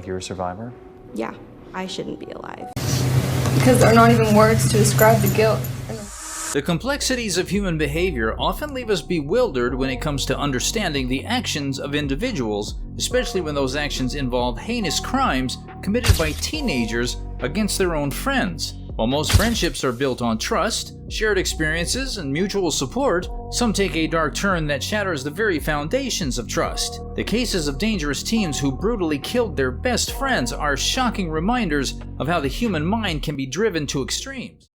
you're a survivor? Yeah, I shouldn't be alive. Because there are not even words to describe the guilt. The complexities of human behavior often leave us bewildered when it comes to understanding the actions of individuals, especially when those actions involve heinous crimes committed by teenagers against their own friends. While most friendships are built on trust, shared experiences, and mutual support, some take a dark turn that shatters the very foundations of trust. The cases of dangerous teens who brutally killed their best friends are shocking reminders of how the human mind can be driven to extremes.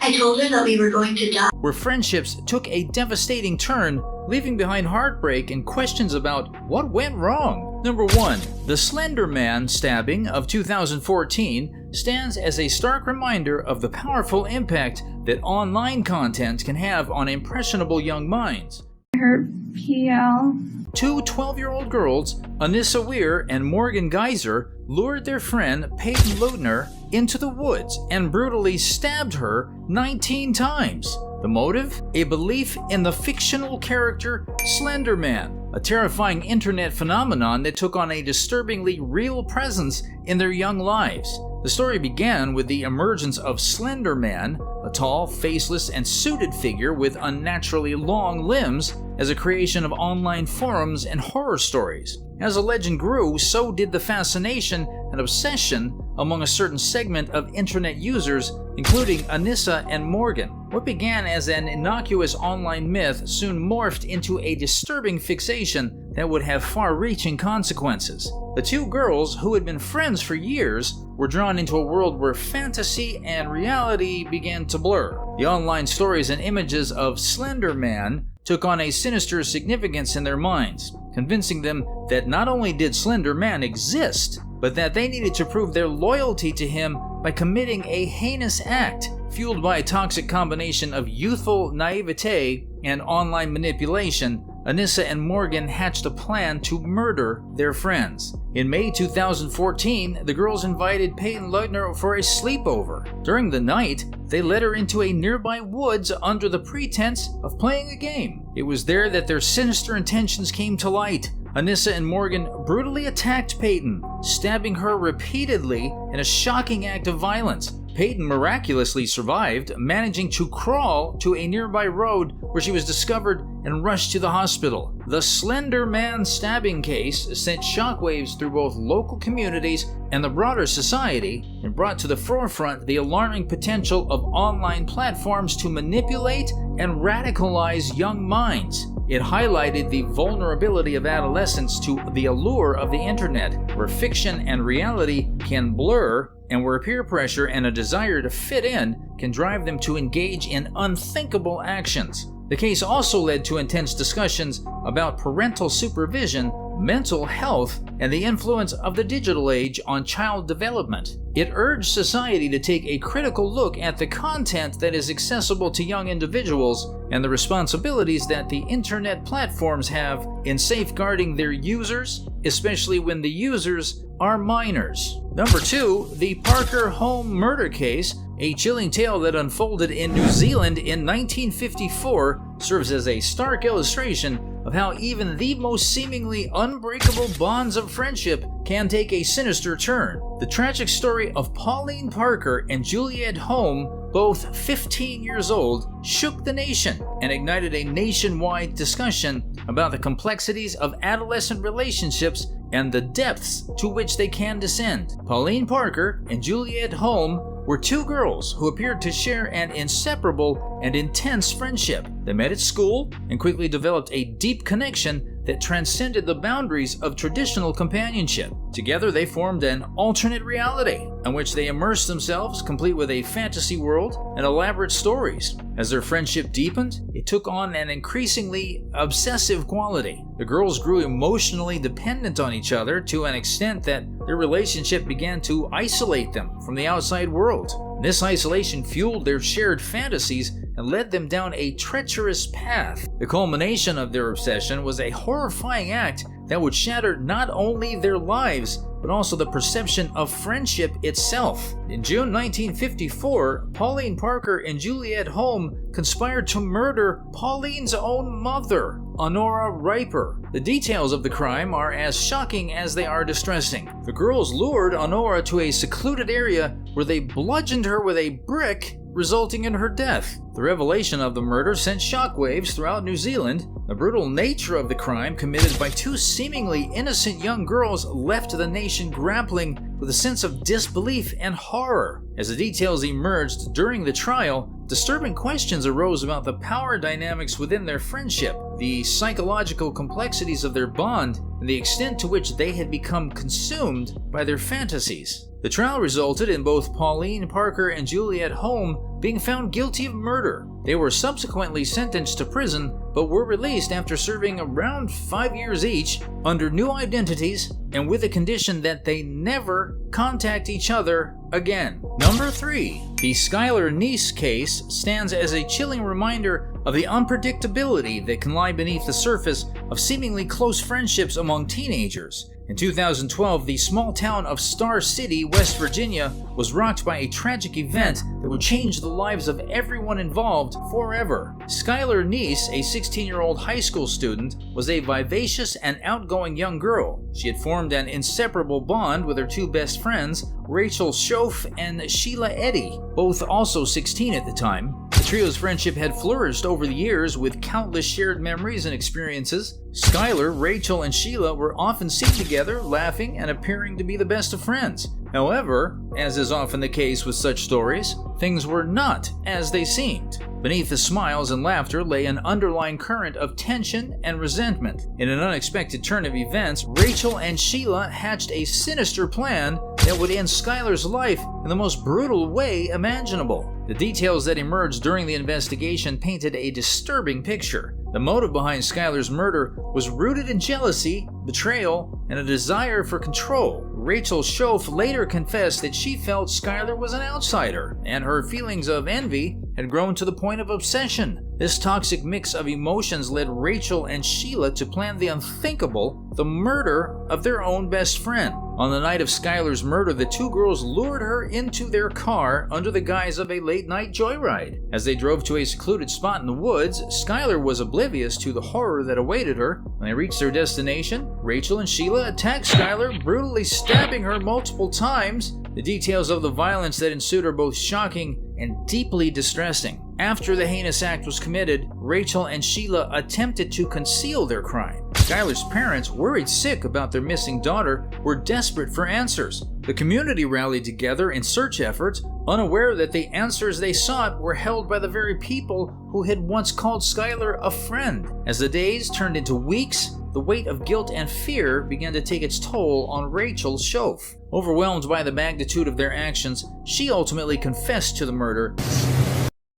I told her that we were going to die. Where friendships took a devastating turn, leaving behind heartbreak and questions about what went wrong. Number 1. The Slender Man stabbing of 2014 stands as a stark reminder of the powerful impact that online content can have on impressionable young minds. Her PL. Two 12-year-old girls, Anissa Weir and Morgan Geyser, lured their friend Peyton Leutner into the woods and brutally stabbed her 19 times. The motive? A belief in the fictional character Slender Man, a terrifying internet phenomenon that took on a disturbingly real presence in their young lives. The story began with the emergence of Slender Man, a tall, faceless, and suited figure with unnaturally long limbs, as a creation of online forums and horror stories. As the legend grew, so did the fascination and obsession among a certain segment of internet users, including Anissa and Morgan. What began as an innocuous online myth soon morphed into a disturbing fixation that would have far-reaching consequences. The two girls, who had been friends for years, were drawn into a world where fantasy and reality began to blur. The online stories and images of Slender Man took on a sinister significance in their minds, convincing them that not only did Slender Man exist, but that they needed to prove their loyalty to him by committing a heinous act. Fueled by a toxic combination of youthful naivete and online manipulation, Anissa and Morgan hatched a plan to murder their friends. In May 2014, the girls invited Peyton Leutner for a sleepover. During the night, they led her into a nearby woods under the pretense of playing a game. It was there that their sinister intentions came to light. Anissa and Morgan brutally attacked Peyton, stabbing her repeatedly in a shocking act of violence. Peyton miraculously survived, managing to crawl to a nearby road where she was discovered and rushed to the hospital. The Slender Man stabbing case sent shockwaves through both local communities and the broader society, and brought to the forefront the alarming potential of online platforms to manipulate and radicalize young minds. It highlighted the vulnerability of adolescents to the allure of the internet, where fiction and reality can blur, and where peer pressure and a desire to fit in can drive them to engage in unthinkable actions. The case also led to intense discussions about parental supervision, mental health, and the influence of the digital age on child development. It urged society to take a critical look at the content that is accessible to young individuals and the responsibilities that the internet platforms have in safeguarding their users, especially when the users are minors. Number 2, the Parker home murder case, a chilling tale that unfolded in New Zealand in 1954, serves as a stark illustration of how even the most seemingly unbreakable bonds of friendship can take a sinister turn. The tragic story of Pauline Parker and Juliet Home, both 15 years old, shook the nation and ignited a nationwide discussion about the complexities of adolescent relationships and the depths to which they can descend. Pauline Parker and Juliet Home were two girls who appeared to share an inseparable and intense friendship. They met at school and quickly developed a deep connection that transcended the boundaries of traditional companionship. Together they formed an alternate reality in which they immersed themselves, complete with a fantasy world and elaborate stories. As their friendship deepened, it took on an increasingly obsessive quality. The girls grew emotionally dependent on each other to an extent that their relationship began to isolate them from the outside world. This isolation fueled their shared fantasies and led them down a treacherous path. The culmination of their obsession was a horrifying act that would shatter not only their lives, but also the perception of friendship itself. In June 1954, Pauline Parker and Juliet Home conspired to murder Pauline's own mother, Honora Riper. The details of the crime are as shocking as they are distressing. The girls lured Honora to a secluded area where they bludgeoned her with a brick, resulting in her death. The revelation of the murder sent shockwaves throughout New Zealand. The brutal nature of the crime committed by two seemingly innocent young girls left the nation grappling with a sense of disbelief and horror. As the details emerged during the trial, disturbing questions arose about the power dynamics within their friendship, the psychological complexities of their bond, and the extent to which they had become consumed by their fantasies. The trial resulted in both Pauline Parker and Juliet Home being found guilty of murder. They were subsequently sentenced to prison, but were released after serving around 5 years each under new identities and with the condition that they never contact each other again. Number 3. The Skylar Neese case stands as a chilling reminder of the unpredictability that can lie beneath the surface of seemingly close friendships among teenagers. In 2012, the small town of Star City, West Virginia, was rocked by a tragic event that would change the lives of everyone involved forever. Skylar Neese, a 16-year-old high school student, was a vivacious and outgoing young girl. She had formed an inseparable bond with her two best friends, Rachel Schoaf and Sheila Eddy, both also 16 at the time. The trio's friendship had flourished over the years with countless shared memories and experiences. Skylar, Rachel, and Sheila were often seen together, laughing and appearing to be the best of friends. However, as is often the case with such stories, things were not as they seemed. Beneath the smiles and laughter lay an underlying current of tension and resentment. In an unexpected turn of events, Rachel and Sheila hatched a sinister plan that would end Skylar's life in the most brutal way imaginable. The details that emerged during the investigation painted a disturbing picture. The motive behind Skylar's murder was rooted in jealousy, betrayal, and a desire for control. Rachel Schoaf later confessed that she felt Skylar was an outsider, and her feelings of envy had grown to the point of obsession. This toxic mix of emotions led Rachel and Sheila to plan the unthinkable, the murder of their own best friend. On the night of Skylar's murder, the two girls lured her into their car under the guise of a late-night joyride. As they drove to a secluded spot in the woods, Skylar was oblivious to the horror that awaited her. When they reached their destination, Rachel and Sheila attacked Skylar, brutally stabbing her multiple times. The details of the violence that ensued are both shocking and deeply distressing. After the heinous act was committed, Rachel and Sheila attempted to conceal their crime. Skylar's parents, worried sick about their missing daughter, were desperate for answers. The community rallied together in search efforts, unaware that the answers they sought were held by the very people who had once called Skylar a friend. As the days turned into weeks, the weight of guilt and fear began to take its toll on Rachel Schoaf. Overwhelmed by the magnitude of their actions, she ultimately confessed to the murder.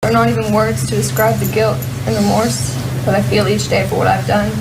There are not even words to describe the guilt and remorse that I feel each day for what I've done.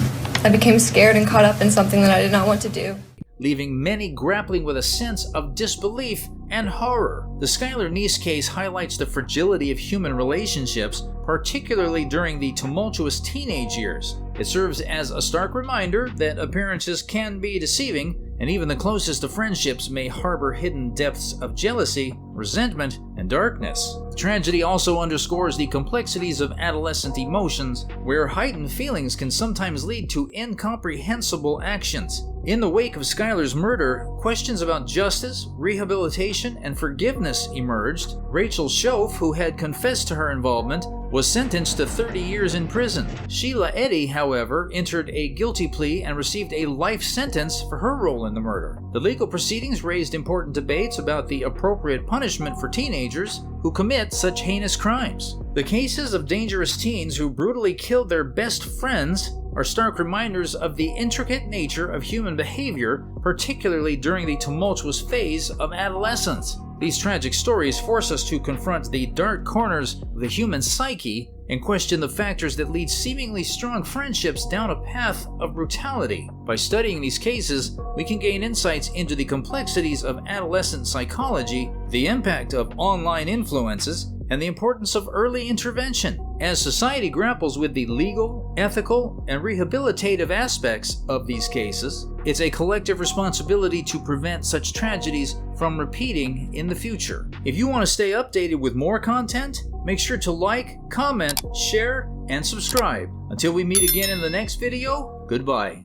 I became scared and caught up in something that I did not want to do, leaving many grappling with a sense of disbelief and horror. The Skylar Neese case highlights the fragility of human relationships, particularly during the tumultuous teenage years. It serves as a stark reminder that appearances can be deceiving, and even the closest of friendships may harbor hidden depths of jealousy, resentment, and darkness. The tragedy also underscores the complexities of adolescent emotions, where heightened feelings can sometimes lead to incomprehensible actions. In the wake of Skylar's murder, questions about justice, rehabilitation, and forgiveness emerged. Rachel Schoaf, who had confessed to her involvement, was sentenced to 30 years in prison. Sheila Eddy, however, entered a guilty plea and received a life sentence for her role in the murder. The legal proceedings raised important debates about the appropriate punishment for teenagers who commit such heinous crimes. The cases of dangerous teens who brutally killed their best friends are stark reminders of the intricate nature of human behavior, particularly during the tumultuous phase of adolescence. These tragic stories force us to confront the dark corners of the human psyche and question the factors that lead seemingly strong friendships down a path of brutality. By studying these cases, we can gain insights into the complexities of adolescent psychology, the impact of online influences, and the importance of early intervention. As society grapples with the legal, ethical, and rehabilitative aspects of these cases, it's a collective responsibility to prevent such tragedies from repeating in the future. If you want to stay updated with more content, make sure to like, comment, share, and subscribe. Until we meet again in the next video, goodbye.